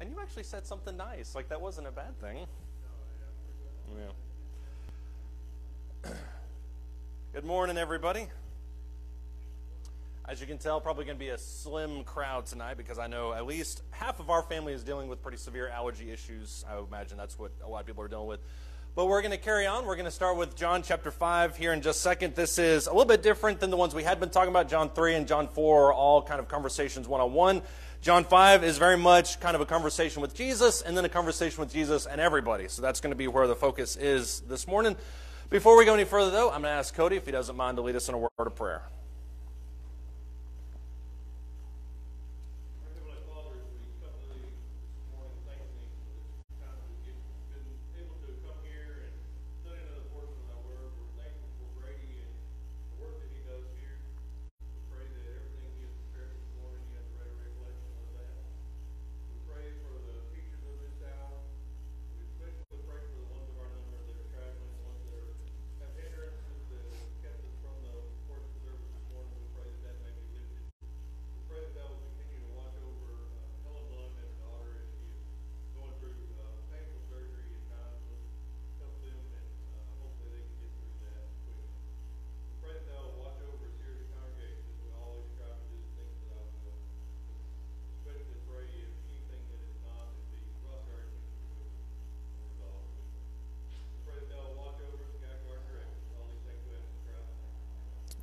And you actually said something nice. Like, that wasn't a bad thing. Yeah. Good morning, everybody. As you can tell, probably going to be a slim crowd tonight because I know at least half of our family is dealing with pretty severe allergy issues. I would imagine that's what a lot of people are dealing with. But we're going to carry on. We're going to start with John chapter 5 here in just a second. This is a little bit different than the ones we had been talking about. John 3 and John 4 are all kind of conversations one-on-one. John 5 is very much kind of a conversation with Jesus and then a conversation with Jesus and everybody. So that's going to be where the focus is this morning. Before we go any further, though, I'm going to ask Cody, if he doesn't mind, to lead us in a word of prayer.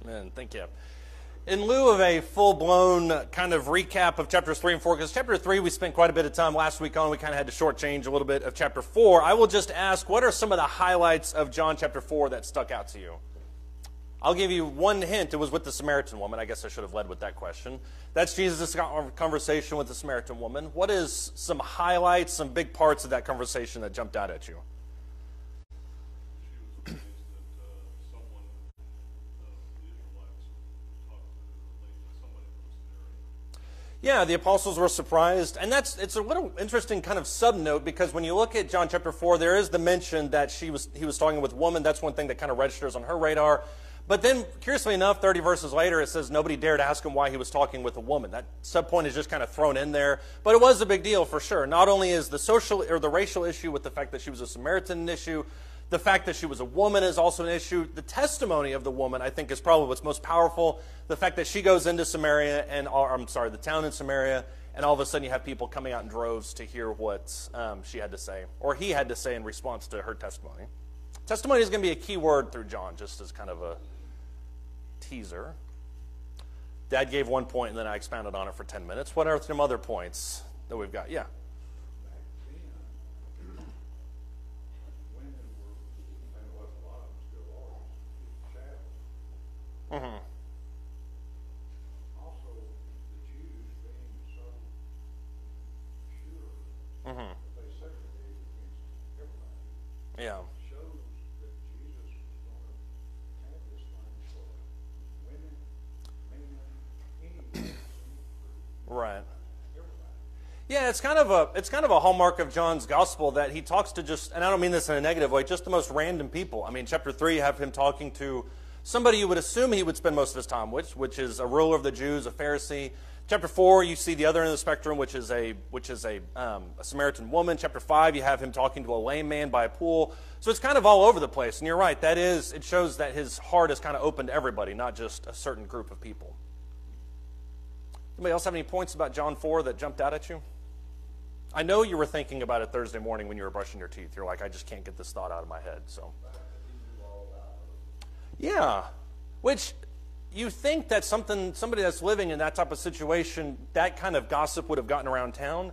Amen. Thank you. In lieu of a full-blown kind of recap of chapters 3 and 4, because chapter 3 we spent quite a bit of time last week on, we kind of had to shortchange a little bit of chapter 4, I will just ask, what are some of the highlights of John chapter 4 that stuck out to you? I'll give you one hint. It was with the Samaritan woman. I guess I should have led with that question. That's Jesus' conversation with the Samaritan woman. What is some highlights, some big parts of that conversation that jumped out at you? Yeah, the apostles were surprised, and it's a little interesting kind of sub-note, because when you look at John chapter 4, there is the mention that he was talking with a woman. That's one thing that kind of registers on her radar. But then, curiously enough, 30 verses later, it says nobody dared ask him why he was talking with a woman. That sub-point is just kind of thrown in there, but it was a big deal for sure. Not only is the social or the racial issue with the fact that she was a Samaritan an issue, the fact that she was a woman is also an issue. The testimony of the woman, I think, is probably what's most powerful. The fact that she goes into Samaria, the town in Samaria, and all of a sudden you have people coming out in droves to hear what she had to say, or he had to say in response to her testimony. Testimony is going to be a key word through John, just as kind of a teaser. Dad gave 1 point, and then I expounded on it for 10 minutes. What are some other points that we've got? Yeah. Mm-hmm. Also, the Jews being so sure Mm-hmm. that they segregated against everybody. Yeah. Shows that Jesus was going to have this thing for women, men, anybody, Right. everybody. Yeah, it's kind of a hallmark of John's gospel that he talks to just, and I don't mean this in a negative way, just the most random people. I mean, chapter 3, you have him talking to somebody you would assume he would spend most of his time with, which is a ruler of the Jews, a Pharisee. Chapter 4, you see the other end of the spectrum, which is a Samaritan woman. Chapter 5, you have him talking to a lame man by a pool. So it's kind of all over the place. And you're right, it shows that his heart is kind of open to everybody, not just a certain group of people. Anybody else have any points about John 4 that jumped out at you? I know you were thinking about it Thursday morning when you were brushing your teeth. You're like, I just can't get this thought out of my head. So, yeah, which you think that somebody that's living in that type of situation, that kind of gossip would have gotten around town.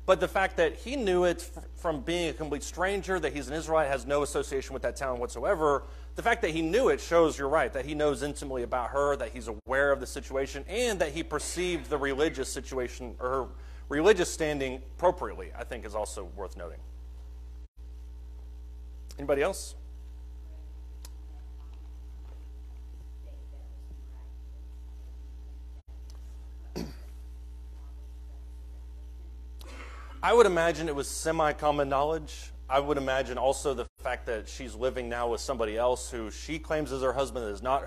But the fact that he knew it from being a complete stranger, that he's an Israelite, has no association with that town whatsoever, the fact that he knew it shows, you're right, that he knows intimately about her, that he's aware of the situation, and that he perceived the religious situation or her religious standing appropriately, I think is also worth noting. Anybody else? I would imagine it was semi-common knowledge. I would imagine also the fact that she's living now with somebody else who she claims is her husband, is not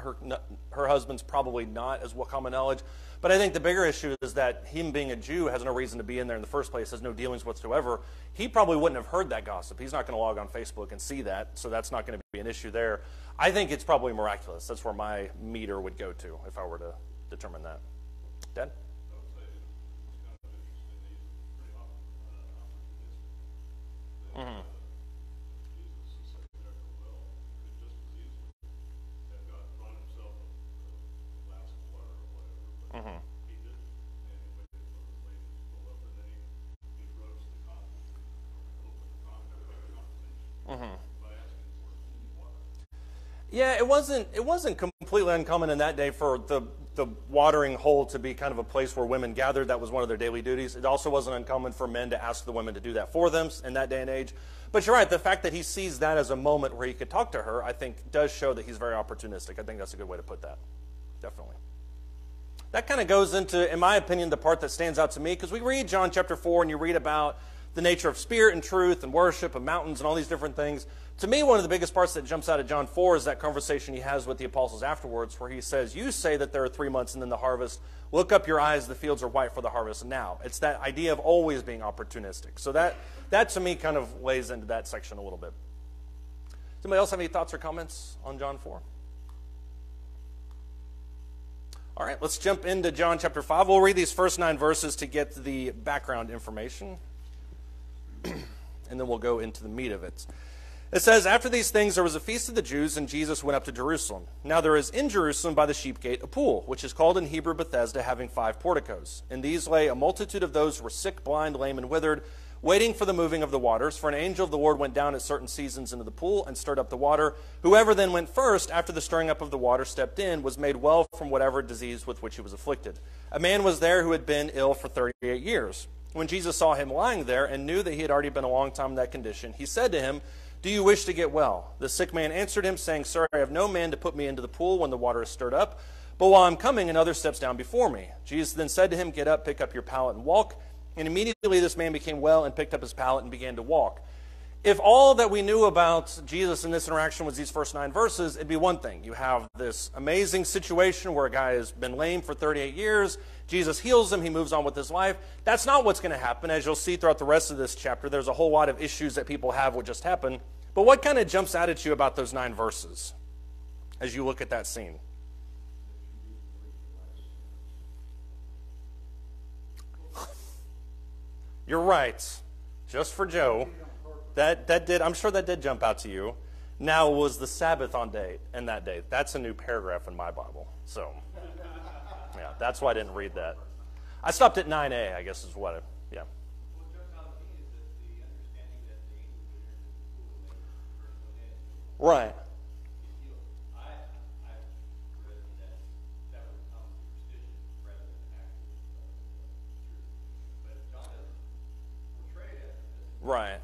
her husband's probably not as well common knowledge. But I think the bigger issue is that him being a Jew has no reason to be in there in the first place, has no dealings whatsoever. He probably wouldn't have heard that gossip. He's not going to log on Facebook and see that, so that's not going to be an issue there. I think it's probably miraculous. That's where my meter would go to if I were to determine that. Dad? Mm-hmm. Mm-hmm. Mm-hmm. Yeah, it wasn't completely uncommon in that day for the watering hole to be kind of a place where women gathered. That was one of their daily duties. It also wasn't uncommon for men to ask the women to do that for them in that day and age. But you're right, the fact that he sees that as a moment where he could talk to her, I think does show that he's very opportunistic. I think that's a good way to put that. Definitely. That kind of goes into, in my opinion, the part that stands out to me, because we read John chapter 4 and you read about the nature of spirit and truth and worship and mountains and all these different things. To me, one of the biggest parts that jumps out of John 4 is that conversation he has with the apostles afterwards, where he says, you say that there are 3 months and then the harvest. Look up your eyes, the fields are white for the harvest now. It's that idea of always being opportunistic. So that to me kind of lays into that section a little bit. Does anybody else have any thoughts or comments on John 4? All right, let's jump into John chapter 5. We'll read these first 9 verses to get the background information, and then we'll go into the meat of it. It says, after these things there was a feast of the Jews, and Jesus went up to Jerusalem. Now there is in Jerusalem by the sheep gate a pool, which is called in Hebrew Bethesda, having 5 porticos. In these lay a multitude of those who were sick, blind, lame, and withered, waiting for the moving of the waters. For an angel of the Lord went down at certain seasons into the pool and stirred up the water. Whoever then went first, after the stirring up of the water, stepped in, was made well from whatever disease with which he was afflicted. A man was there who had been ill for 38 years. When Jesus saw him lying there and knew that he had already been a long time in that condition, he said to him, do you wish to get well? The sick man answered him, saying, Sir, I have no man to put me into the pool when the water is stirred up. But while I'm coming, another steps down before me. Jesus then said to him, Get up, pick up your pallet, and walk. And immediately this man became well and picked up his pallet and began to walk. If all that we knew about Jesus in this interaction was these first 9 verses, it'd be one thing. You have this amazing situation where a guy has been lame for 38 years. Jesus heals him. He moves on with his life. That's not what's going to happen. As you'll see throughout the rest of this chapter, there's a whole lot of issues that people have what just happened. But what kind of jumps out at you about those 9 verses as you look at that scene? You're right. Just for Joe. That did. I'm sure that did jump out to you. Now was the Sabbath on day and that day. That's a new paragraph in my Bible. So, yeah, that's why I didn't read that. I stopped at 9a, I guess is what I, yeah. What jumps out to me is that the understanding that the angel was there in the pool and the first one in. Right. I read that would come superstition rather than actual truth. But John doesn't portray it as Right.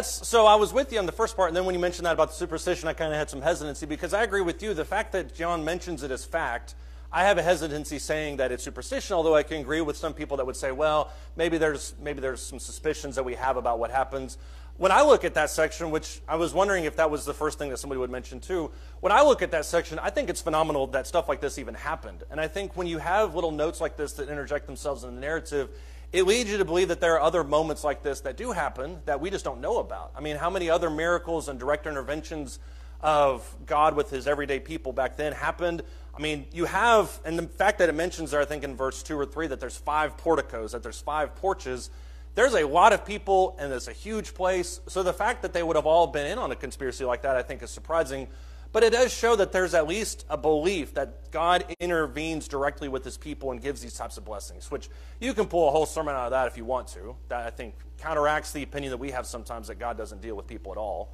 So I was with you on the first part, and then when you mentioned that about the superstition, I kind of had some hesitancy, because I agree with you. The fact that John mentions it as fact, I have a hesitancy saying that it's superstition, although I can agree with some people that would say, well, maybe there's some suspicions that we have about what happens. When I look at that section, which I was wondering if that was the first thing that somebody would mention too, when I look at that section, I think it's phenomenal that stuff like this even happened. And I think when you have little notes like this that interject themselves in the narrative, it leads you to believe that there are other moments like this that do happen that we just don't know about. I mean, how many other miracles and direct interventions of God with his everyday people back then happened? I mean, you have, and the fact that it mentions there, I think in verse 2 or 3, that there's 5 porticos, that there's 5 porches. There's a lot of people, and it's a huge place. So the fact that they would have all been in on a conspiracy like that, I think, is surprising. But it does show that there's at least a belief that God intervenes directly with his people and gives these types of blessings, which you can pull a whole sermon out of that if you want to. That, I think, counteracts the opinion that we have sometimes that God doesn't deal with people at all.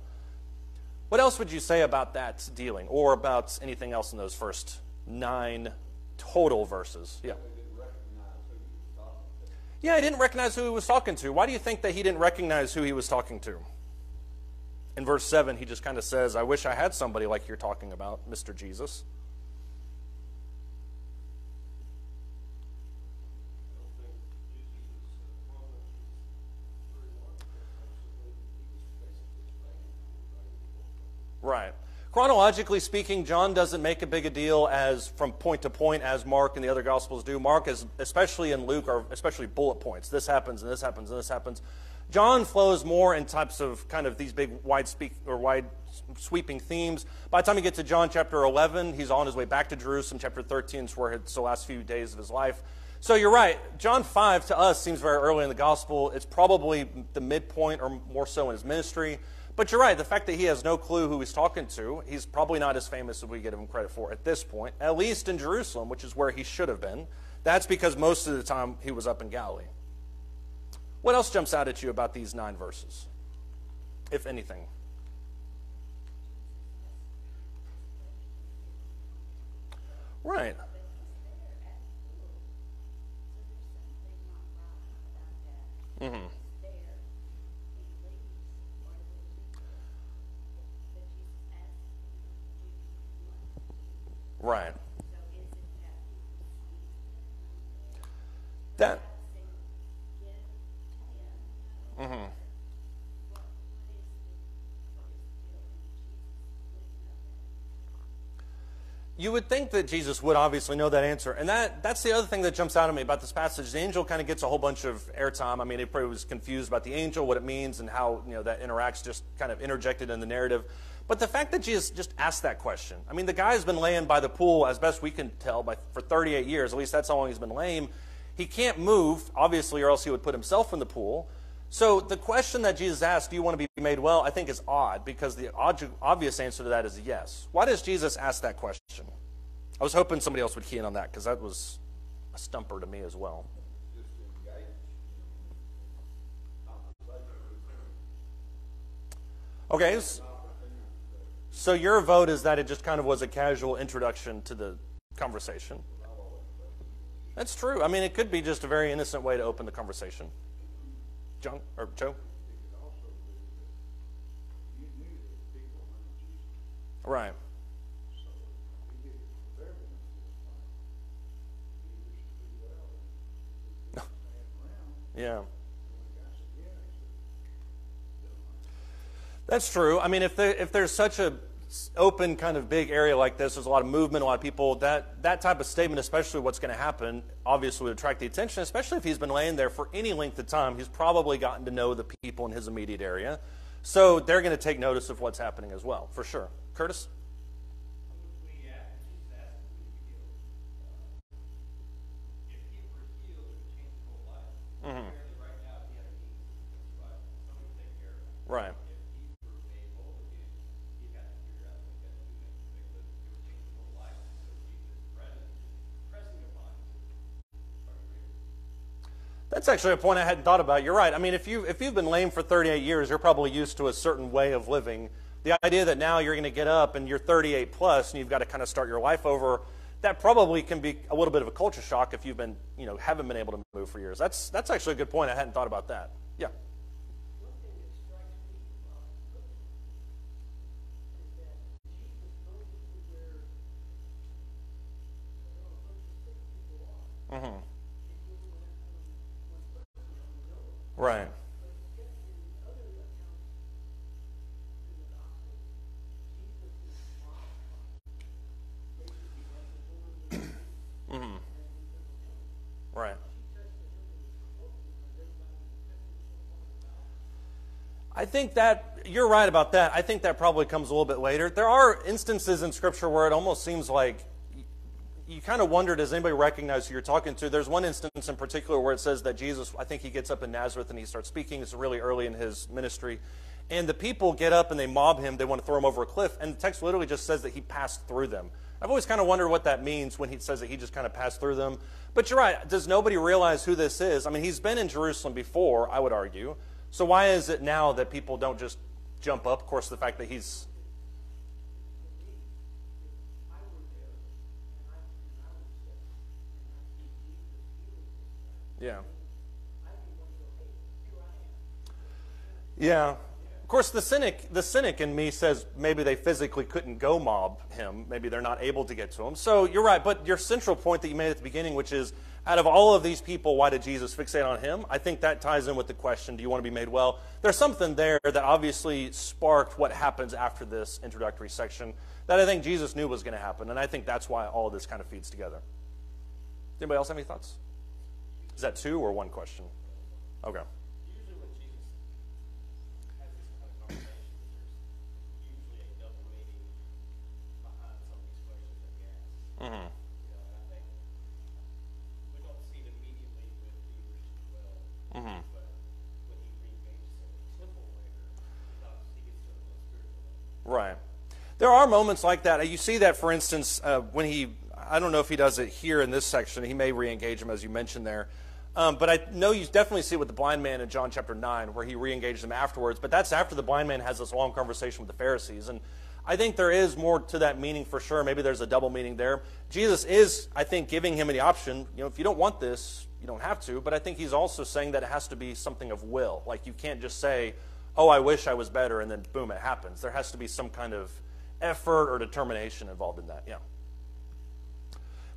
What else would you say about that dealing, or about anything else in those first 9 total verses? Yeah. Yeah, he didn't recognize who he was talking to. Why do you think that he didn't recognize who he was talking to? In verse 7, he just kind of says, I wish I had somebody like you're talking about, Mr. Jesus. Right. Chronologically speaking, John doesn't make a big a deal as from point to point as Mark and the other Gospels do. Mark, is, especially in Luke, are especially bullet points. This happens, and this happens, and this happens. John flows more in types of kind of these big wide sweeping themes. By the time you get to John chapter 11, he's on his way back to Jerusalem. Chapter 13 is where it's the last few days of his life. So you're right. John 5 to us seems very early in the gospel. It's probably the midpoint or more so in his ministry. But you're right. The fact that he has no clue who he's talking to, he's probably not as famous as we give him credit for at this point, at least in Jerusalem, which is where he should have been. That's because most of the time he was up in Galilee. What else jumps out at you about these 9 verses, if anything? Right. Mm-hmm. Right. That. Mm-hmm. You would think that Jesus would obviously know that answer. And that's the other thing that jumps out at me about this passage. The angel kind of gets a whole bunch of airtime. I mean, he probably was confused about the angel, what it means, and how that interacts, just kind of interjected in the narrative. But the fact that Jesus just asked that question. I mean, the guy's been laying by the pool, as best we can tell, for 38 years. At least that's how long he's been lame. He can't move, obviously, or else he would put himself in the pool. So the question that Jesus asked, do you want to be made well, I think is odd, because the obvious answer to that is yes. Why does Jesus ask that question? I was hoping somebody else would key in on that, because that was a stumper to me as well. Okay, so your vote is that it just kind of was a casual introduction to the conversation. That's true. I mean, it could be just a very innocent way to open the conversation. John or Joe? Right. Yeah. That's true. I mean, if there's such a open kind of big area like this, there's a lot of movement, a lot of people, that type of statement, especially what's going to happen, obviously would attract the attention, especially if he's been laying there for any length of time. He's probably gotten to know the people in his immediate area. So they're going to take notice of what's happening as well, for sure. Curtis? Mm-hmm. Right. That's actually a point I hadn't thought about. You're right. I mean, if you've been lame for 38 years, you're probably used to a certain way of living. The idea that now you're going to get up and you're 38 plus and you've got to kind of start your life over, that probably can be a little bit of a culture shock if you've been, haven't been able to move for years. That's actually a good point. I hadn't thought about that. Yeah. Mm-hmm. Right. Mm-hmm. Right. I think that you're right about that. I think that probably comes a little bit later. There are instances in Scripture where it almost seems like you kind of wonder, does anybody recognize who you're talking to? There's one instance in particular where it says that Jesus, I think he gets up in Nazareth and he starts speaking. It's really early in his ministry. And the people get up and they mob him. They want to throw him over a cliff. And the text literally just says that he passed through them. I've always kind of wondered what that means when he says that he just kind of passed through them. But you're right. Does nobody realize who this is? I mean, he's been in Jerusalem before, I would argue. So why is it now that people don't just jump up? Of course, the fact that he's... Yeah. Yeah. Of course, the cynic in me says maybe they physically couldn't go mob him. Maybe they're not able to get to him. So you're right. But your central point that you made at the beginning, which is, out of all of these people, why did Jesus fixate on him? I think that ties in with the question, do you want to be made well? There's something there that obviously sparked what happens after this introductory section that I think Jesus knew was going to happen. And I think that's why all of this kind of feeds together. Does anybody else have any thoughts? Is that two or one question? Okay. Usually when Jesus has this kind of conversation, there's usually a double meaning behind some of these questions that he asks. Mm-hmm. And I think we don't see it immediately with Hebrews 12, Mm-hmm. but when he re-engages in the temple later, he gets to the spiritual level. Right. There are moments like that. You see that, for instance, when I don't know if he does it here in this section. He may re-engage him, as you mentioned there. But I know you definitely see it with the blind man in John chapter 9, where he re-engaged him afterwards. But that's after the blind man has this long conversation with the Pharisees. And I think there is more to that meaning for sure. Maybe there's a double meaning there. Jesus is, I think, giving him the option. If you don't want this, you don't have to. But I think he's also saying that it has to be something of will. Like, you can't just say, oh, I wish I was better, and then boom, it happens. There has to be some kind of effort or determination involved in that. Yeah.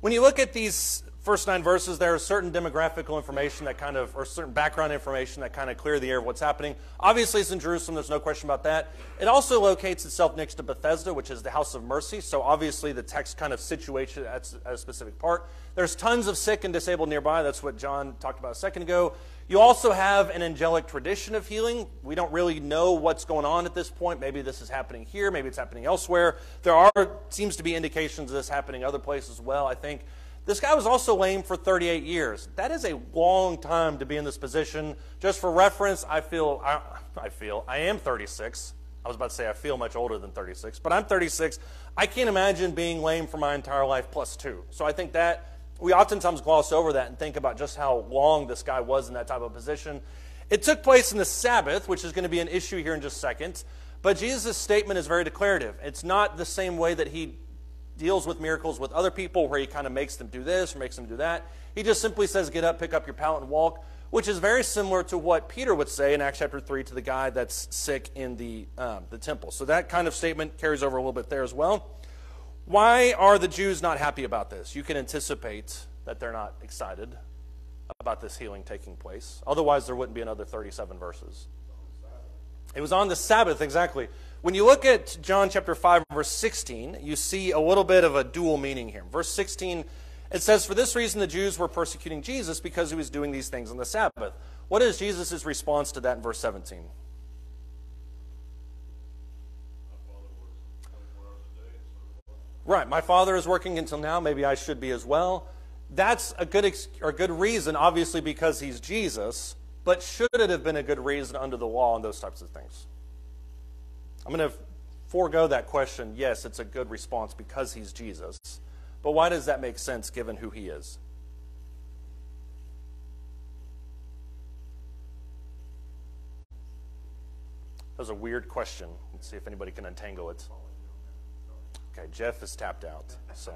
When you look at these first 9 verses, there is certain demographical information that kind of, or certain background information that kind of clear the air of what's happening. Obviously, it's in Jerusalem. There's no question about that. It also locates itself next to Bethesda, which is the house of mercy. So obviously, the text kind of situates it at a specific part. There's tons of sick and disabled nearby. That's what John talked about a second ago. You also have an angelic tradition of healing. We don't really know what's going on at this point. Maybe this is happening here. Maybe it's happening elsewhere. There seems to be indications of this happening other places as well, I think. This guy was also lame for 38 years. That is a long time to be in this position. Just for reference, I am 36. I was about to say I feel much older than 36, but I'm 36. I can't imagine being lame for my entire life plus 2. So I think that we oftentimes gloss over that and think about just how long this guy was in that type of position. It took place in the Sabbath, which is going to be an issue here in just a second. But Jesus' statement is very declarative. It's not the same way that he deals with miracles with other people where he kind of makes them do this or makes them do that. He just simply says, get up, pick up your pallet, and walk, which is very similar to what Peter would say in Acts chapter 3 to the guy that's sick in the temple. So that kind of statement carries over a little bit there as well. Why are the Jews not happy about this? You can anticipate that they're not excited about this healing taking place. Otherwise, there wouldn't be another 37 verses. It was on the Sabbath, exactly. When you look at John chapter 5, verse 16, you see a little bit of a dual meaning here. Verse 16, it says, for this reason the Jews were persecuting Jesus because he was doing these things on the Sabbath. What is Jesus' response to that in verse 17? Right, my Father is working until now, maybe I should be as well. That's a good reason, obviously, because he's Jesus, but should it have been a good reason under the law and those types of things? I'm going to forego that question. Yes, it's a good response because he's Jesus. But why does that make sense given who he is? That was a weird question. Let's see if anybody can untangle it. Okay, Jeff is tapped out. So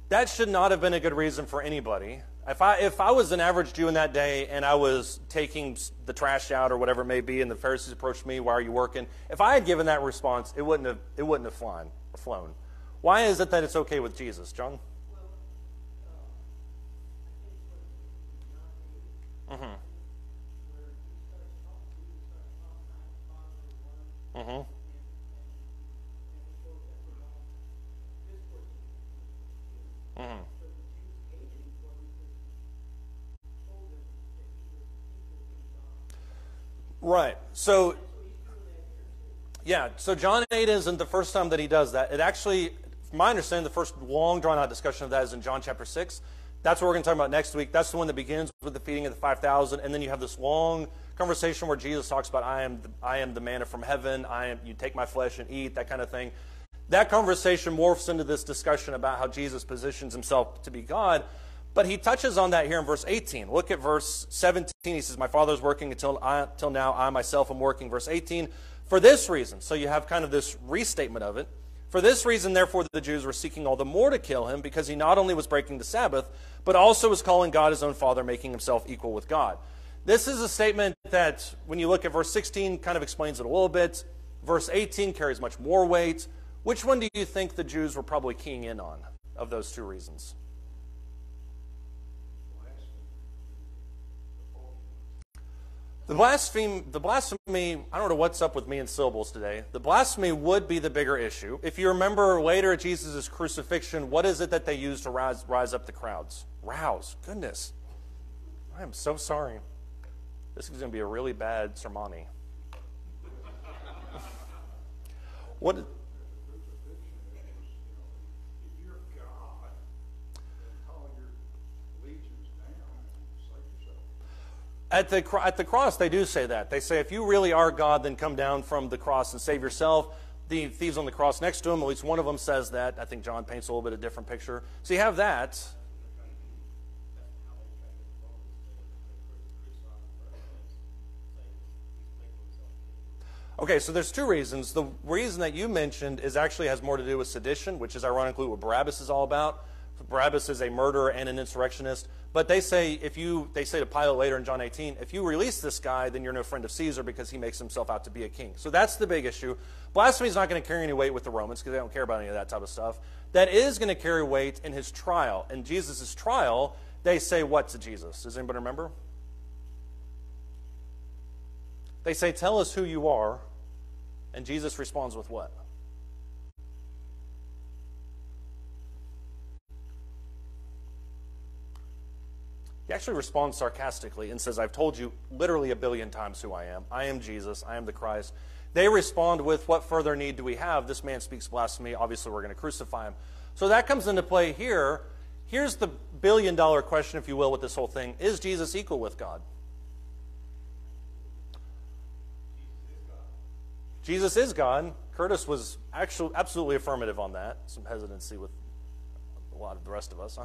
that should not have been a good reason for anybody. If I was an average Jew in that day and I was taking the trash out or whatever it may be, and the Pharisees approached me, "Why are you working?" If I had given that response, it wouldn't have flown. Why is it that it's okay with Jesus, John? Mm-hmm. Mm-hmm. Mm-hmm. Right. So, yeah. So John 8 isn't the first time that he does that. It actually, from my understanding, the first long drawn-out discussion of that is in John chapter 6. That's what we're going to talk about next week. That's the one that begins with the feeding of the 5,000, and then you have this long conversation where Jesus talks about, I am the manna from heaven. You take my flesh and eat, that kind of thing. That conversation morphs into this discussion about how Jesus positions himself to be God. But he touches on that here in verse 18. Look at verse 17. He says, my Father is working until now. I myself am working. Verse 18. For this reason. So you have kind of this restatement of it. For this reason, therefore, the Jews were seeking all the more to kill him, because he not only was breaking the Sabbath, but also was calling God his own Father, making himself equal with God. This is a statement that, when you look at verse 16, kind of explains it a little bit. Verse 18 carries much more weight. Which one do you think the Jews were probably keying in on of those two reasons? The blasphemy, I don't know what's up with me and syllables today. The blasphemy would be the bigger issue. If you remember later at Jesus' crucifixion, what is it that they used to rise up the crowds? Rouse. Goodness. I am so sorry. This is going to be a really bad sermon. What? If you're God, then call your legions down and save yourself. At the cross, they do say that. They say, if you really are God, then come down from the cross and save yourself. The thieves on the cross next to him, at least one of them says that. I think John paints a little bit of a different picture. So you have that. Okay, so there's two reasons. The reason that you mentioned actually has more to do with sedition, which is ironically what Barabbas is all about. Barabbas is a murderer and an insurrectionist. But they say to Pilate later in John 18, if you release this guy, then you're no friend of Caesar because he makes himself out to be a king. So that's the big issue. Blasphemy is not going to carry any weight with the Romans because they don't care about any of that type of stuff. That is going to carry weight in his trial. In Jesus' trial, they say what to Jesus? Does anybody remember? They say, tell us who you are. And Jesus responds with what? He actually responds sarcastically and says, I've told you literally 1 billion times who I am. I am Jesus. I am the Christ. They respond with, what further need do we have? This man speaks blasphemy. Obviously, we're going to crucify him. So that comes into play here. Here's the billion-dollar question, if you will, with this whole thing. Is Jesus equal with God? Jesus is God. Curtis was actually absolutely affirmative on that. Some hesitancy with a lot of the rest of us.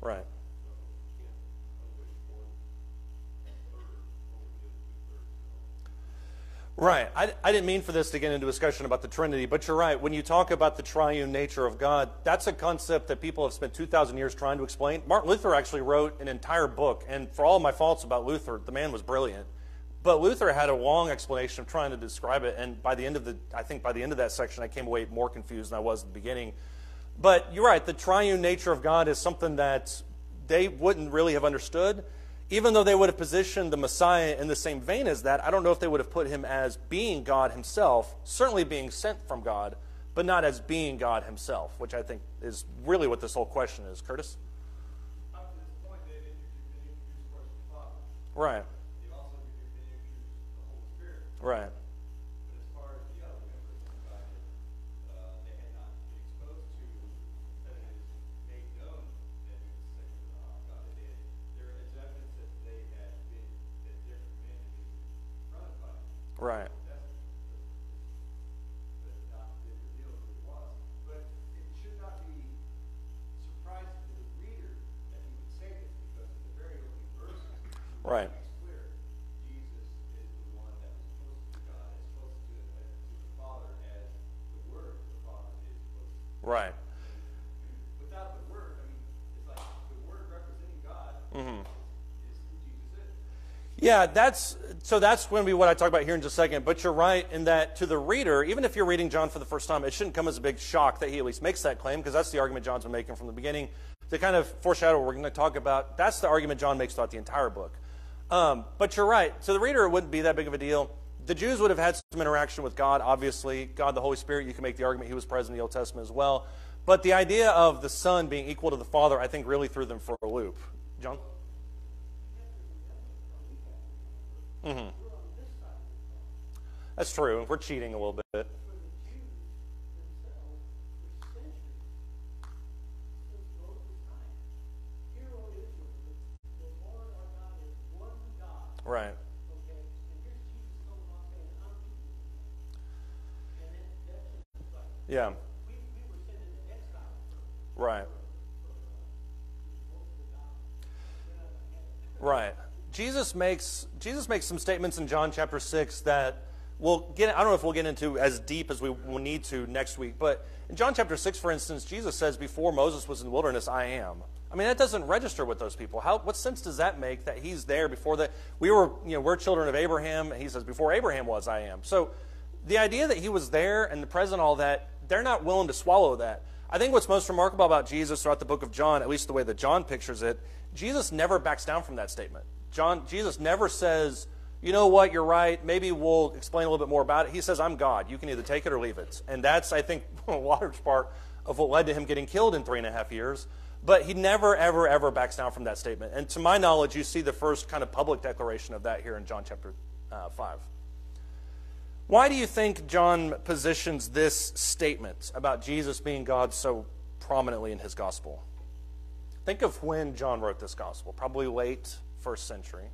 Right. Right. I didn't mean for this to get into a discussion about the Trinity, but you're right. When you talk about the triune nature of God, that's a concept that people have spent 2,000 years trying to explain. Martin Luther actually wrote an entire book, and for all my faults about Luther, the man was brilliant. But Luther had a long explanation of trying to describe it, and by the end of that section, I came away more confused than I was at the beginning. But you're right, the triune nature of God is something that they wouldn't really have understood. Even though they would have positioned the Messiah in the same vein as that, I don't know if they would have put him as being God himself, certainly being sent from God, but not as being God himself, which I think is really what this whole question is. Curtis? Up to this point, they've introduced the Father. Right. They've also introduced the Holy Spirit. Right. But as far as the other members of the Godhead, they had not been exposed to, that it is made known that it was the second God. There is evidence that they had been, that different men had been confronted by it. Right. That's but not been revealed who it was. But it should not be surprising to the reader that he would say this, because in the very opening verses, Right. it's clear Jesus is the one that was close to God, as close to the Father as the Word of the Father is close to. Right. Without the Word, I mean, it's like the Word representing God is who Jesus is. Yeah, that's going to be what I talk about here in just a second. But you're right in that to the reader, even if you're reading John for the first time, it shouldn't come as a big shock that he at least makes that claim, because that's the argument John's been making from the beginning. To kind of foreshadow what we're going to talk about, that's the argument John makes throughout the entire book. But you're right. To the reader, it wouldn't be that big of a deal. The Jews would have had some interaction with God, obviously. God, the Holy Spirit, you can make the argument he was present in the Old Testament as well. But the idea of the Son being equal to the Father, I think, really threw them for a loop. John? Mm-hmm. That's true. We're cheating a little bit. Right. Yeah. Right. Right. Jesus makes some statements in John chapter 6 that I don't know if we'll get into as deep as we will need to next week, but in John chapter 6, for instance, Jesus says, before Moses was in the wilderness, I am. I mean, that doesn't register with those people. What sense does that make that he's there before that? We're children of Abraham, and he says, before Abraham was, I am. So the idea that he was there and the present, all that, they're not willing to swallow that. I think what's most remarkable about Jesus throughout the book of John, at least the way that John pictures it, Jesus never backs down from that statement. Jesus never says, you know what, you're right, maybe we'll explain a little bit more about it. He says, I'm God. You can either take it or leave it. And that's, I think, a large part of what led to him getting killed in 3.5 years. But he never, ever, ever backs down from that statement. And to my knowledge, you see the first kind of public declaration of that here in John chapter 5. Why do you think John positions this statement about Jesus being God so prominently in his gospel? Think of when John wrote this gospel, probably late 1st century.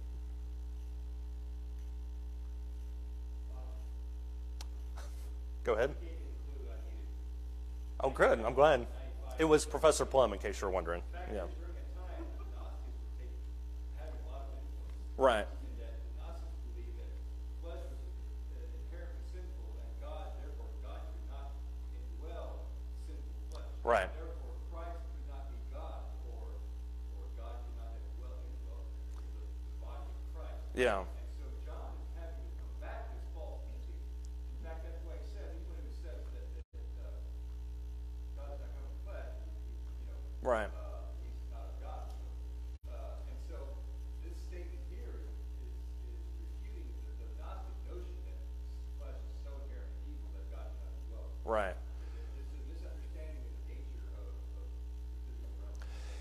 Go ahead. Oh, good. I'm glad. It was Professor Plum, in case you're wondering. Yeah. Right. Right. Therefore, Christ could not be God, or God could not have dwelt in the body of Christ. Yeah. And so John is having to come back to this false teaching. In fact, that's why he says, even when he says that God is not come in flesh, Right. He's not of God. And so this statement here is refuting the Gnostic notion that flesh is so inherent evil that God cannot dwell. Right.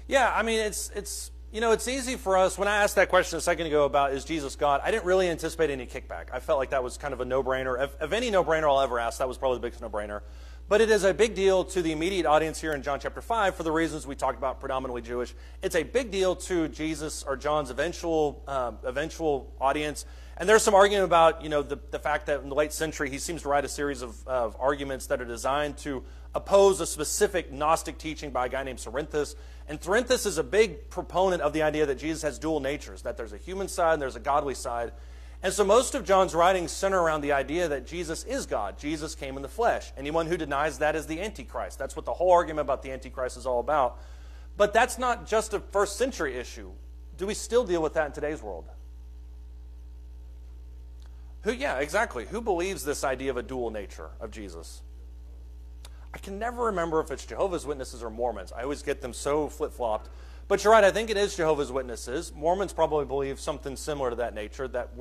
Yeah, I mean, it's easy for us. When I asked that question a second ago about is Jesus God, I didn't really anticipate any kickback. I felt like that was kind of a no-brainer. Of any no-brainer I'll ever ask, that was probably the biggest no-brainer. But it is a big deal to the immediate audience here in John chapter 5 for the reasons we talked about, predominantly Jewish. It's a big deal to Jesus or John's eventual audience. And there's some argument about the fact that in the late century he seems to write a series of arguments that are designed to oppose a specific Gnostic teaching by a guy named Cerinthus. And Cerinthus is a big proponent of the idea that Jesus has dual natures, that there's a human side and there's a godly side. And so most of John's writings center around the idea that Jesus is God. Jesus came in the flesh. Anyone who denies that is the Antichrist. That's what the whole argument about the Antichrist is all about. But that's not just a first century issue. Do we still deal with that in today's world? Yeah, exactly. Who believes this idea of a dual nature of Jesus? I can never remember if it's Jehovah's Witnesses or Mormons. I always get them so flip-flopped. But you're right, I think it is Jehovah's Witnesses. Mormons probably believe something similar to that nature, that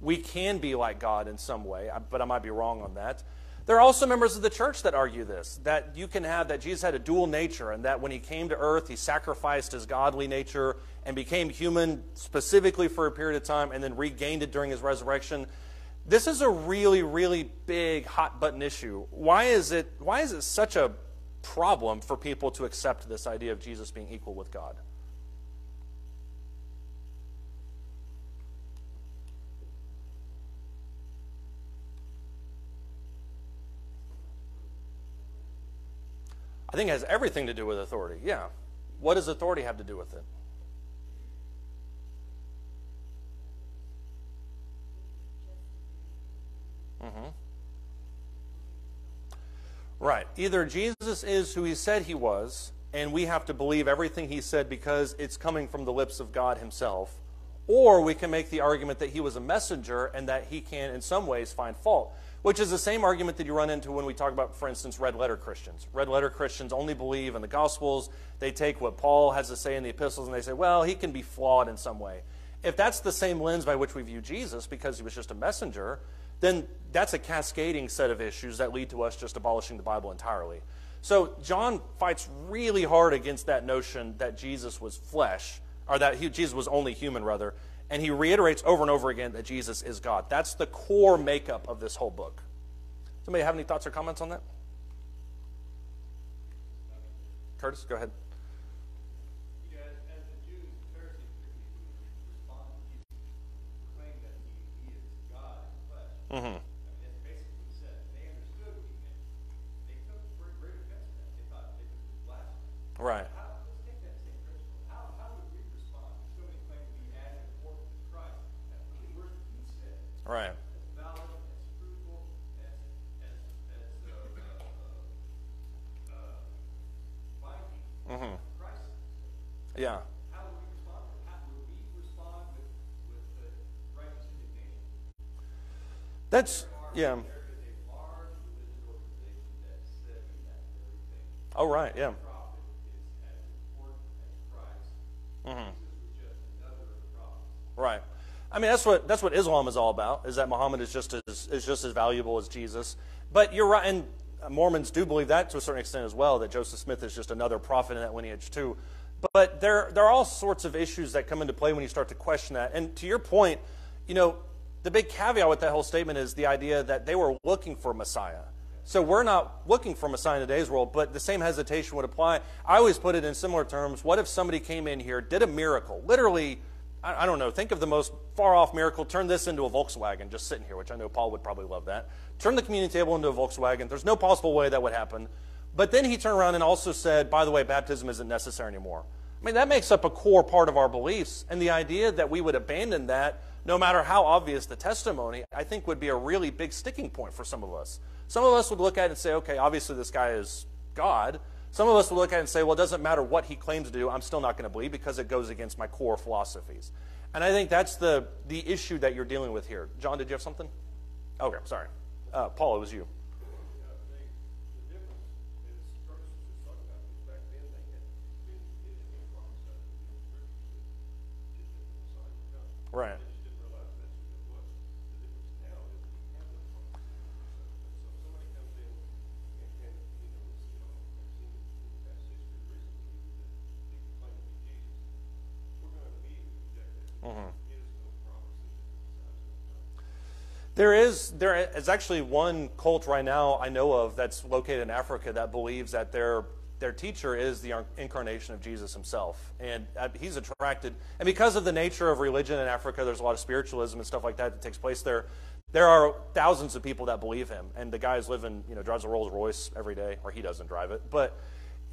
we can be like God in some way, but I might be wrong on that. There are also members of the church that argue this, that Jesus had a dual nature, and that when he came to earth, he sacrificed his godly nature and became human specifically for a period of time and then regained it during his resurrection. This is a really, really big hot-button issue. Why is it such a problem for people to accept this idea of Jesus being equal with God? I think it has everything to do with authority, yeah. What does authority have to do with it? Right. Either Jesus is who he said he was, and we have to believe everything he said because it's coming from the lips of God himself, or we can make the argument that he was a messenger and that he can, in some ways, find fault, which is the same argument that you run into when we talk about, for instance, red letter Christians. Red letter Christians only believe in the Gospels. They take what Paul has to say in the epistles, and they say, well, he can be flawed in some way. If that's the same lens by which we view Jesus, because he was just a messenger, then that's a cascading set of issues that lead to us just abolishing the Bible entirely. So John fights really hard against that notion that Jesus was flesh, or that Jesus was only human, rather, and he reiterates over and over again that Jesus is God. That's the core makeup of this whole book. Somebody have any thoughts or comments on that? Curtis, go ahead. As the Jews, the Pharisees, particularly, who respond to Jesus, claim that he is God in flesh. Mm-hmm. That's basically what he said. They understood what he meant. They took great offense to that. They thought it was blasphemy. Right. Let's take that same principle. How would we respond if somebody claimed to be as important as Christ? That the words that he said Right. as valid, as true, Yeah. How would we respond? How would we respond with the righteous indignation? That's, yeah. There is a large religious organization that says that very thing. Oh, right, yeah. The prophet is as important as Christ. Mhm. Jesus was just another of the prophets. Right. I mean, that's what Islam is all about, is that Muhammad is just as valuable as Jesus. But you're right, and Mormons do believe that to a certain extent as well, that Joseph Smith is just another prophet in that lineage too. But there are all sorts of issues that come into play when you start to question that. And to your point, the big caveat with that whole statement is the idea that they were looking for Messiah. So we're not looking for Messiah in today's world, but the same hesitation would apply. I always put it in similar terms. What if somebody came in here, did a miracle, literally, I don't know, think of the most far-off miracle, turn this into a Volkswagen just sitting here, which I know Paul would probably love that. Turn the communion table into a Volkswagen. There's no possible way that would happen. But then he turned around and also said, by the way, baptism isn't necessary anymore. I mean, that makes up a core part of our beliefs. And the idea that we would abandon that, no matter how obvious the testimony, I think would be a really big sticking point for some of us. Some of us would look at it and say, okay, obviously this guy is God. Some of us would look at it and say, well, it doesn't matter what he claims to do, I'm still not going to believe because it goes against my core philosophies. And I think that's the issue that you're dealing with here. John, did you have something? Okay, sorry. Paul, it was you. The difference is, Curtis was just talking about this back then, they had been prophesied in the scriptures that just didn't sign of God. Right. They just didn't realize that's who it was. The difference now is we have that prophesied. So if somebody comes in and we've seen it in the past history recently that people claim to be Jesus, we're going to immediately reject that. Mm-hmm. There is no prophecy that the Messiah is going to come. There is actually one cult right now I know of that's located in Africa that believes that their teacher is the incarnation of Jesus himself. And he's attracted, and because of the nature of religion in Africa, there's a lot of spiritualism and stuff like that takes place there. There are thousands of people that believe him. And the guy's drives a Rolls Royce every day, or he doesn't drive it. But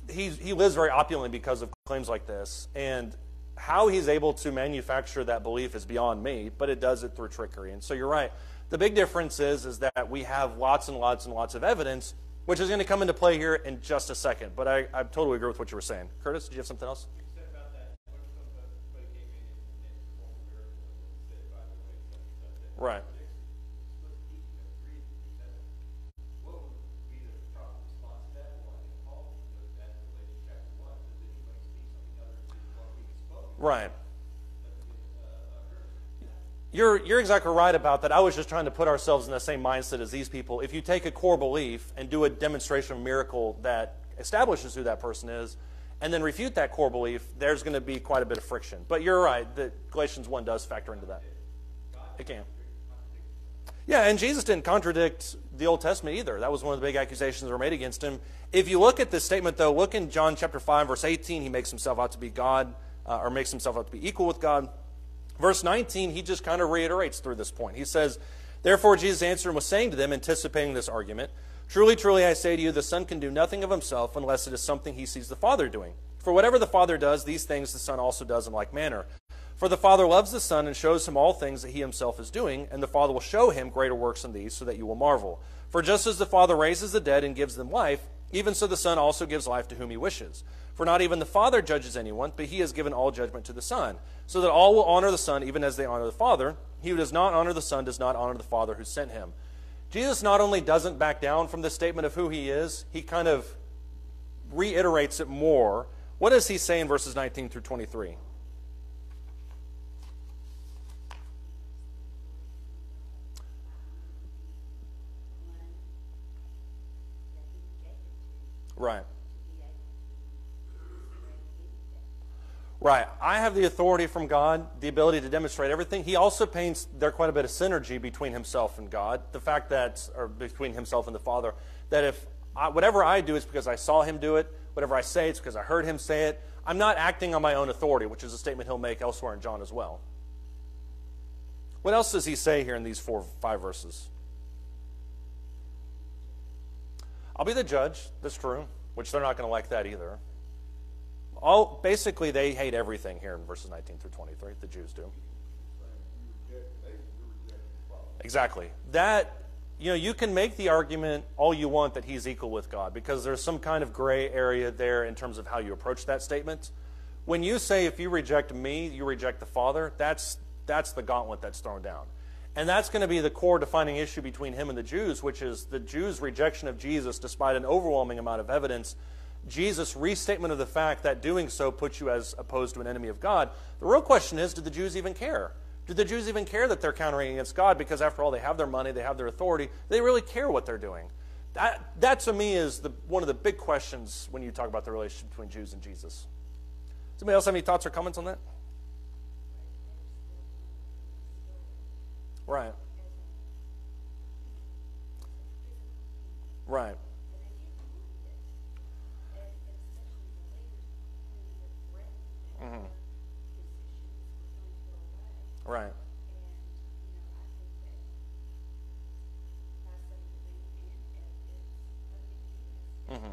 he lives very opulently because of claims like this. And how he's able to manufacture that belief is beyond me, but it does it through trickery. And so you're right. The big difference is that we have lots and lots and lots of evidence, which is going to come into play here in just a second. But I totally agree with what you were saying. Curtis, did you have something else? You said about that, what if somebody came in and performed a miracle and said, by the way, such. Right. Split the heat, breathe, what would be the proper response to that? Well, I think Paul knows that in Galatians chapter 1. Does anybody speak something other than what we have spoken? Right. Occurs. You're exactly right about that. I was just trying to put ourselves in the same mindset as these people. If you take a core belief and do a demonstration of a miracle that establishes who that person is, and then refute that core belief, there's going to be quite a bit of friction. But you're right, that Galatians 1 does factor into that. It can. Yeah, and Jesus didn't contradict the Old Testament either. That was one of the big accusations that were made against him. If you look at this statement, though, look in John chapter 5, verse 18, he makes himself out to be God, or makes himself out to be equal with God. Verse 19, he just kind of reiterates through this point. He says, therefore Jesus answered and was saying to them, anticipating this argument, truly, truly, I say to you, the Son can do nothing of himself unless it is something he sees the Father doing. For whatever the Father does, these things the Son also does in like manner. For the Father loves the Son and shows him all things that he himself is doing, and the Father will show him greater works than these, so that you will marvel. For just as the Father raises the dead and gives them life, even so the Son also gives life to whom he wishes. For not even the Father judges anyone, but he has given all judgment to the Son, so that all will honor the Son even as they honor the Father. He who does not honor the Son does not honor the Father who sent him. Jesus not only doesn't back down from the statement of who he is, he kind of reiterates it more. What does he say in verses 19 through 23? Right. Right. I have the authority from God, the ability to demonstrate everything. He also paints there quite a bit of synergy between himself and God. The fact that, or between himself and the Father, that if whatever I do is because I saw him do it, whatever I say it's because I heard him say it. I'm not acting on my own authority, which is a statement he'll make elsewhere in John as well. What else does he say here in these 5 verses? I'll be the judge. That's true, which they're not going to like that either. Basically, they hate everything here in verses 19 through 23. The Jews do. Exactly. That, you can make the argument all you want that he's equal with God, because there's some kind of gray area there in terms of how you approach that statement. When you say if you reject me, you reject the Father, that's the gauntlet that's thrown down. And that's going to be the core defining issue between him and the Jews, which is the Jews' rejection of Jesus despite an overwhelming amount of evidence. Jesus' restatement of the fact that doing so puts you as opposed to an enemy of God. The real question is, did the Jews even care? Did the Jews even care that they're countering against God? Because after all, they have their money, they have their authority. They really care what they're doing. That to me is one of the big questions when you talk about the relationship between Jews and Jesus. Does anybody else have any thoughts or comments on that? Right. Right. Mm-hmm. Right. Mm-hmm.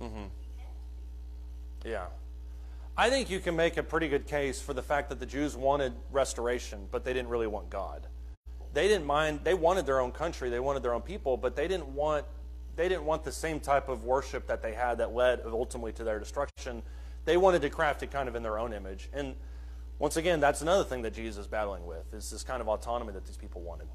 Mm-hmm. Yeah. I think you can make a pretty good case for the fact that the Jews wanted restoration, but they didn't really want God. They didn't mind. They wanted their own country. They wanted their own people, but they didn't want the same type of worship that they had that led ultimately to their destruction. They wanted to craft it kind of in their own image. And once again, that's another thing that Jesus is battling with, is this kind of autonomy that these people wanted.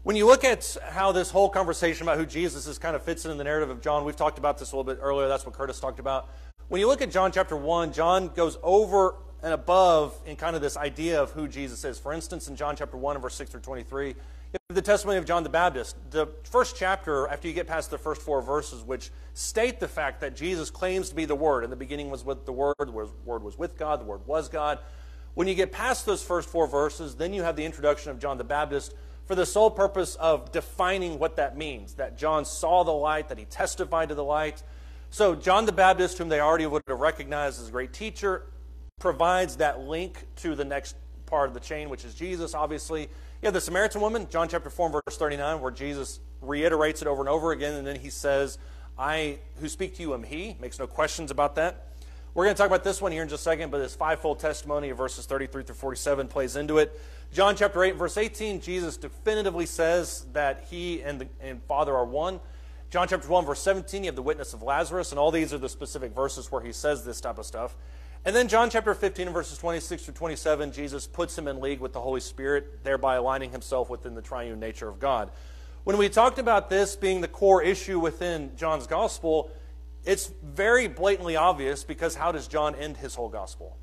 When you look at how this whole conversation about who Jesus is kind of fits in the narrative of John, we've talked about this a little bit earlier. That's what Curtis talked about. When you look at John chapter 1, John goes over and above in kind of this idea of who Jesus is. For instance, in John chapter 1 and verse 6 through 23, you have the testimony of John the Baptist. The first chapter, after you get past the first 4 verses, which state the fact that Jesus claims to be the Word. In the beginning was with the Word was with God, the Word was God. When you get past those first 4 verses, then you have the introduction of John the Baptist for the sole purpose of defining what that means, that John saw the light, that he testified to the light. So John the Baptist, whom they already would have recognized as a great teacher, provides that link to the next part of the chain, which is Jesus, obviously. You have the Samaritan woman, John chapter 4, verse 39, where Jesus reiterates it over and over again, and then he says, I who speak to you am he. Makes no questions about that. We're going to talk about this one here in just a second, but this fivefold testimony of verses 33 through 47 plays into it. John chapter 8, verse 18, Jesus definitively says that he and Father are one. John chapter 1, verse 17, you have the witness of Lazarus, and all these are the specific verses where he says this type of stuff. And then John chapter 15 and verses 26 through 27, Jesus puts him in league with the Holy Spirit, thereby aligning himself within the triune nature of God. When we talked about this being the core issue within John's gospel, it's very blatantly obvious, because how does John end his whole gospel?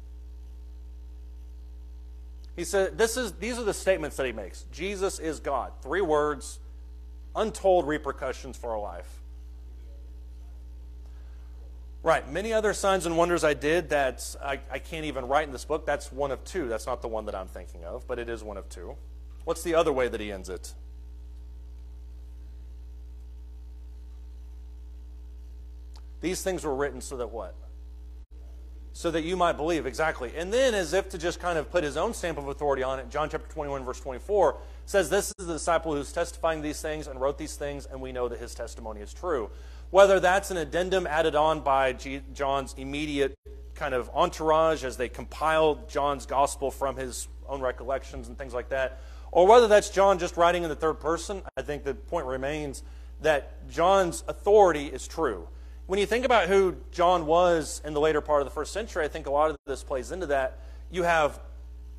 He said, these are the statements that he makes. Jesus is God. 3 words, untold repercussions for our life. Right. Many other signs and wonders I did that I can't even write in this book. That's one of 2. That's not the one that I'm thinking of, but it is one of 2. What's the other way that he ends it? These things were written so that what? So that you might believe, exactly. And then, as if to just kind of put his own stamp of authority on it, John chapter 21, verse 24 says, this is the disciple who's testifying these things and wrote these things, and we know that his testimony is true. Whether that's an addendum added on by John's immediate kind of entourage as they compiled John's gospel from his own recollections and things like that, or whether that's John just writing in the third person, I think the point remains that John's authority is true. When you think about who John was in the later part of the first century, I think a lot of this plays into that. You have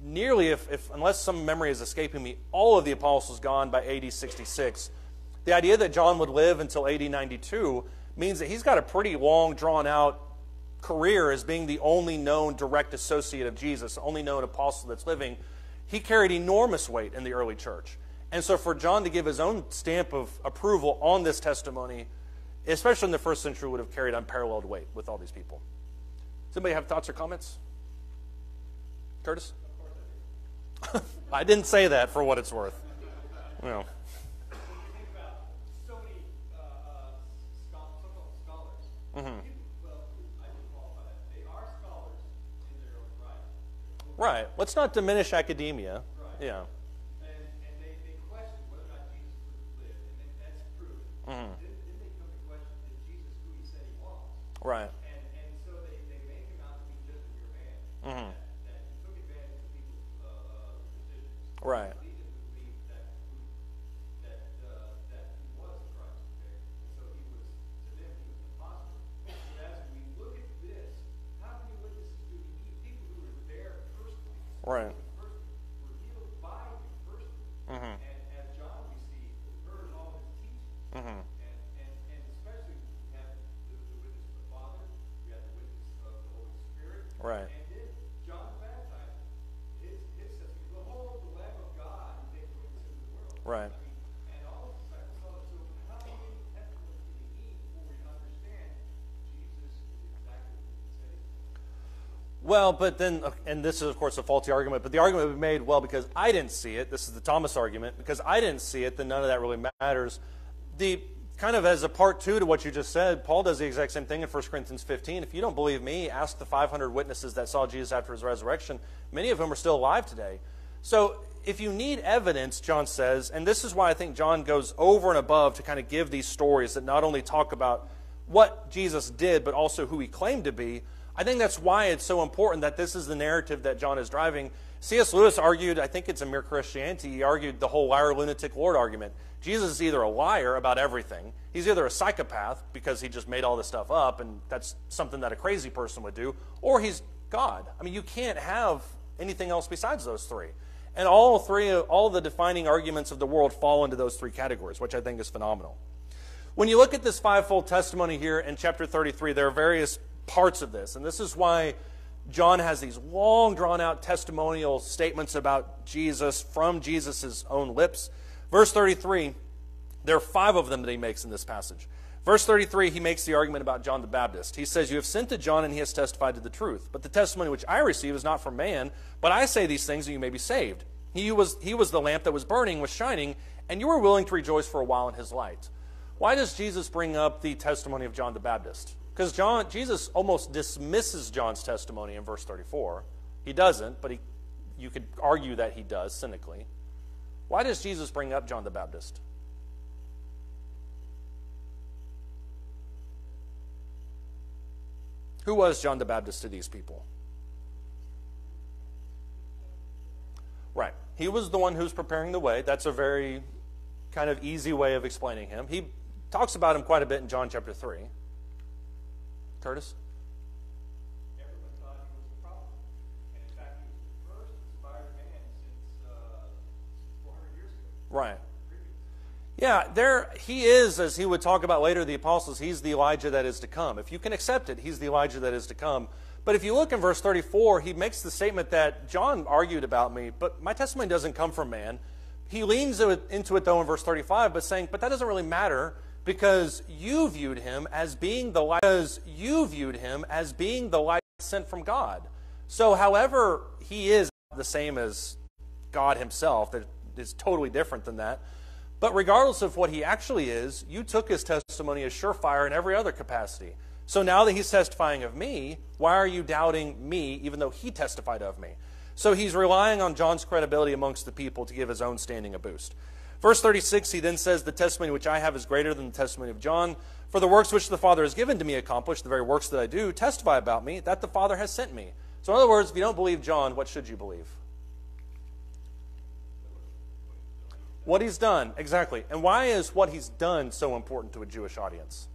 nearly, unless some memory is escaping me, all of the apostles gone by AD 66. The idea that John would live until AD 92 means that he's got a pretty long, drawn-out career as being the only known direct associate of Jesus, the only known apostle that's living. He carried enormous weight in the early church. And so for John to give his own stamp of approval on this testimony, especially in the first century, would have carried unparalleled weight with all these people. Does anybody have thoughts or comments? Curtis? I didn't say that for what it's worth. No. Think about so many so-called scholars. Mm-hmm. Well, I would qualify that. They are scholars in their own right. Right. Let's not diminish academia. Right. Yeah. And they question whether or not Jesus would live, and that's proven. Mm-hmm. Then they come to question, is Jesus who he said he was? Right. And so they make him out to be just a mere man. Mm-hmm. That he took advantage of people's decisions. Right. Lead them to believe that he was the Christ. Okay? And so he was, to them, he Right. Were healed by him personally. Mm-hmm. And as John, we see, heard all his teachings. Mm-hmm. And especially we have the witness of the Father, we have the witness of the Holy Spirit. Right. And then John the Baptizer, his testimony, behold the Lamb of God who takes away the sins of the world. Right. I mean, and all the disciples saw it. So how many testimonies can we need before we understand Jesus is exactly who he said he was? Well, but then, and this is, of course, a faulty argument, but the argument would be made, well, because I didn't see it, this is the Thomas argument, because I didn't see it, then none of that really matters. The kind of as a part two to what you just said, Paul does the exact same thing in 1 Corinthians 15. If you don't believe me, ask the 500 witnesses that saw Jesus after his resurrection. Many of whom are still alive today. So if you need evidence, John says, and this is why I think John goes over and above to kind of give these stories that not only talk about what Jesus did, but also who he claimed to be. I think that's why it's so important that this is the narrative that John is driving. C.S. Lewis argued, I think it's in Mere Christianity, he argued the whole liar, lunatic, Lord argument. Jesus is either a liar about everything, he's either a psychopath because he just made all this stuff up and that's something that a crazy person would do, or he's God. I mean, you can't have anything else besides those three. And all the defining arguments of the world fall into those three categories, which I think is phenomenal. When you look at this fivefold testimony here in chapter 33, there are various parts of this, and this is why John has these long, drawn-out testimonial statements about Jesus from Jesus' own lips. Verse 33, there are 5 of them that he makes in this passage. Verse 33, he makes the argument about John the Baptist. He says, you have sent to John, and he has testified to the truth. But the testimony which I receive is not from man, but I say these things that you may be saved. He was the lamp that was burning, was shining, and you were willing to rejoice for a while in his light. Why does Jesus bring up the testimony of John the Baptist? Because Jesus almost dismisses John's testimony in verse 34. He doesn't, but you could argue that he does, cynically. Why does Jesus bring up John the Baptist? Who was John the Baptist to these people? Right. He was the one who's preparing the way. That's a very kind of easy way of explaining him. He talks about him quite a bit in John chapter 3. Curtis? Everyone thought he was the prophet. And in fact, he was the first inspired man since 400 years ago. Right. Yeah, he is, as he would talk about later, the apostles, he's the Elijah that is to come. If you can accept it, he's the Elijah that is to come. But if you look in verse 34, he makes the statement that John argued about me, but my testimony doesn't come from man. He leans into it, though, in verse 35, but saying, but that doesn't really matter because you viewed him as being the light, sent from God. So however he is the same as God himself, that is totally different than that. But regardless of what he actually is, you took his testimony as surefire in every other capacity. So now that he's testifying of me, why are you doubting me even though he testified of me? So he's relying on John's credibility amongst the people to give his own standing a boost. Verse 36, he then says, the testimony which I have is greater than the testimony of John. For the works which the Father has given to me accomplish, the very works that I do, testify about me, that the Father has sent me. So in other words, if you don't believe John, what should you believe? What he's done, exactly. And why is what he's done so important to a Jewish audience?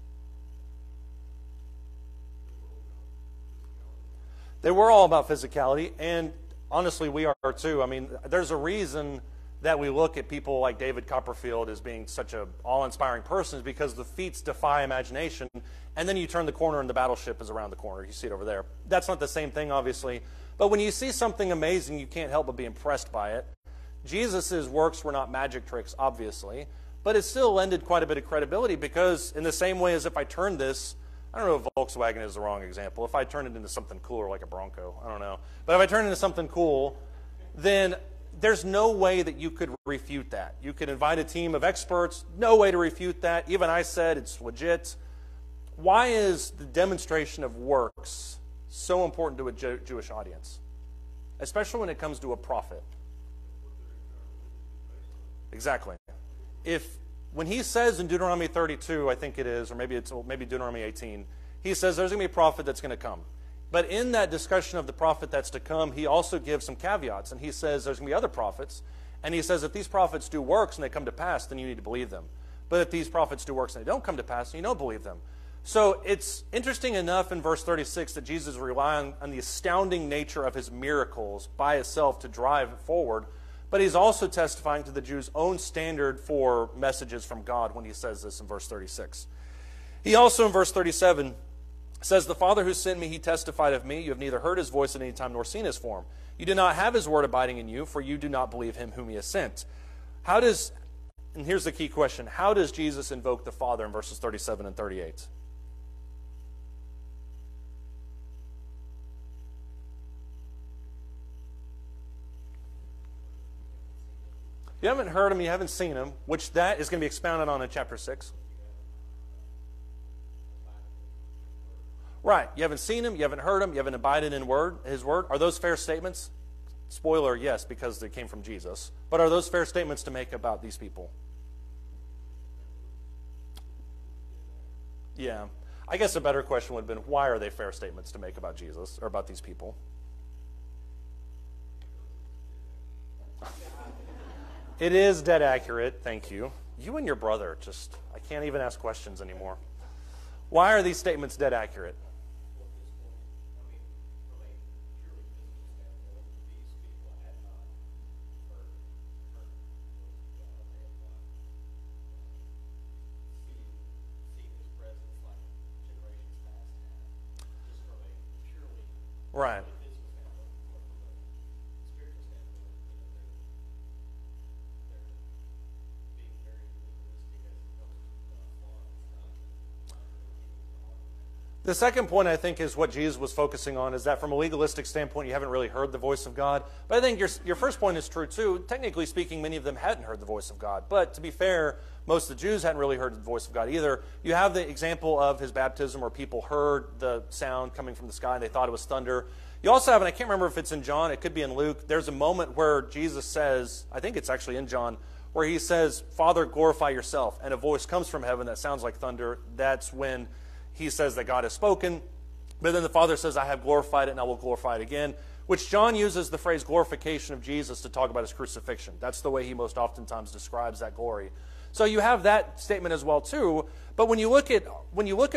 They were all about physicality, and honestly, we are too. I mean, there's a reason that we look at people like David Copperfield as being such an awe-inspiring person, is because the feats defy imagination, and then you turn the corner and the battleship is around the corner. You see it over there. That's not the same thing, obviously, but when you see something amazing, you can't help but be impressed by it. Jesus' works were not magic tricks, obviously, but it still lended quite a bit of credibility because in the same way as if I turned this, I don't know if Volkswagen is the wrong example. If I turn it into something cooler like a Bronco, I don't know. But if I turn it into something cool, then there's no way that you could refute that. You could invite a team of experts, no way to refute that. Even I said it's legit. Why is the demonstration of works so important to a Jewish audience? Especially when it comes to a prophet. Exactly. When he says in Deuteronomy 32, I think it is, or maybe Deuteronomy 18, he says there's going to be a prophet that's going to come. But in that discussion of the prophet that's to come, he also gives some caveats, and he says there's going to be other prophets, and he says if these prophets do works and they come to pass, then you need to believe them. But if these prophets do works and they don't come to pass, then you don't believe them. So it's interesting enough in verse 36 that Jesus is relying on the astounding nature of his miracles by itself to drive it forward, but he's also testifying to the Jews' own standard for messages from God when he says this in verse 36. He also, in verse 37, says, "The Father who sent me, he testified of me. You have neither heard his voice at any time nor seen his form. You do not have his word abiding in you, for you do not believe him whom he has sent." And here's the key question, how does Jesus invoke the Father in verses 37 and 38? You haven't heard him, you haven't seen him, which that is going to be expounded on in chapter 6. Right. You haven't seen him, you haven't heard him, you haven't abided in his word. Are those fair statements? Spoiler, yes, because they came from Jesus. But are those fair statements to make about these people? Yeah. I guess a better question would have been, why are they fair statements to make about Jesus or about these people? It is dead accurate, thank you. You and your brother, I can't even ask questions anymore. Why are these statements dead accurate? Right. The second point, I think, is what Jesus was focusing on, is that from a legalistic standpoint, you haven't really heard the voice of God. But I think your first point is true, too. Technically speaking, many of them hadn't heard the voice of God. But to be fair, most of the Jews hadn't really heard the voice of God either. You have the example of his baptism where people heard the sound coming from the sky and they thought it was thunder. You also have, and I can't remember if it's in John, it could be in Luke, there's a moment where Jesus says, I think it's actually in John, where he says, "Father, glorify yourself." And a voice comes from heaven that sounds like thunder. That's when he says that God has spoken. But then the Father says, "I have glorified it and I will glorify it again," which John uses the phrase glorification of Jesus to talk about his crucifixion. That's the way he most oftentimes describes that glory. So you have that statement as well too. But when you look at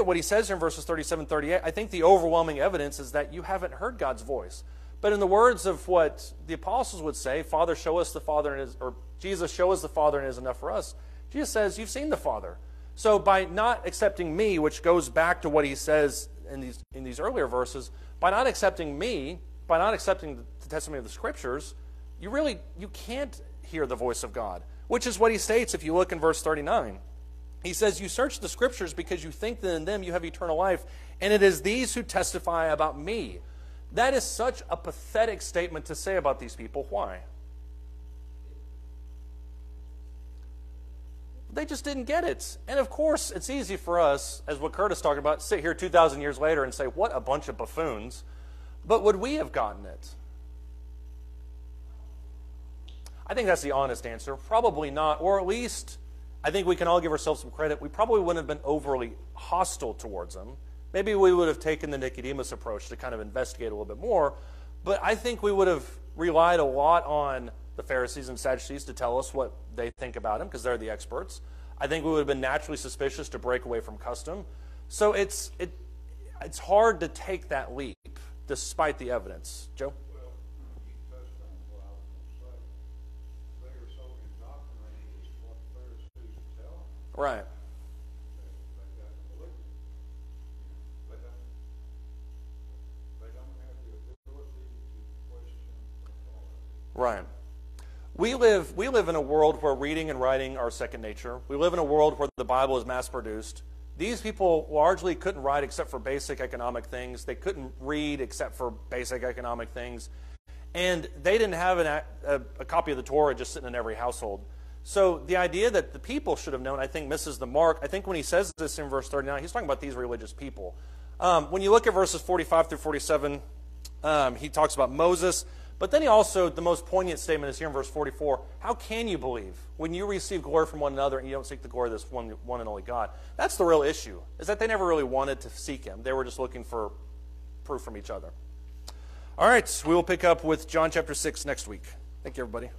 what he says here in verses 37, 38, I think the overwhelming evidence is that you haven't heard God's voice. But in the words of what the apostles would say, "Father, show us the Father," or Jesus, "show us the Father and it is enough for us," Jesus says, "You've seen the Father." So by not accepting me, which goes back to what he says in these earlier verses, by not accepting me, by not accepting the testimony of the Scriptures, you can't hear the voice of God, which is what he states if you look in verse 39. He says, "You search the Scriptures because you think that in them you have eternal life, and it is these who testify about me." That is such a pathetic statement to say about these people. Why? They just didn't get it. And of course, it's easy for us, as what Curtis talked about, sit here 2,000 years later and say, what a bunch of buffoons. But would we have gotten it? I think that's the honest answer. Probably not. Or at least, I think we can all give ourselves some credit. We probably wouldn't have been overly hostile towards them. Maybe we would have taken the Nicodemus approach to kind of investigate a little bit more. But I think we would have relied a lot on the Pharisees and Sadducees to tell us what they think about him, because they're the experts. I think we would have been naturally suspicious to break away from custom. So it's hard to take that leap, despite the evidence. Joe? Well, you touched on what I was going to say. They are so indoctrinated as to what the Pharisees tell them. Right. They got to believe it. They don't have the ability to question authority. Right. We live in a world where reading and writing are second nature. We live in a world where the Bible is mass-produced. These people largely couldn't write except for basic economic things. They couldn't read except for basic economic things. And they didn't have a copy of the Torah just sitting in every household. So the idea that the people should have known, I think, misses the mark. I think when he says this in verse 39, he's talking about these religious people. When you look at verses 45 through 47, he talks about Moses. But then he also, the most poignant statement is here in verse 44. How can you believe when you receive glory from one another and you don't seek the glory of this one and only God? That's the real issue, is that they never really wanted to seek him. They were just looking for proof from each other. All right, we will pick up with John chapter 6 next week. Thank you, everybody.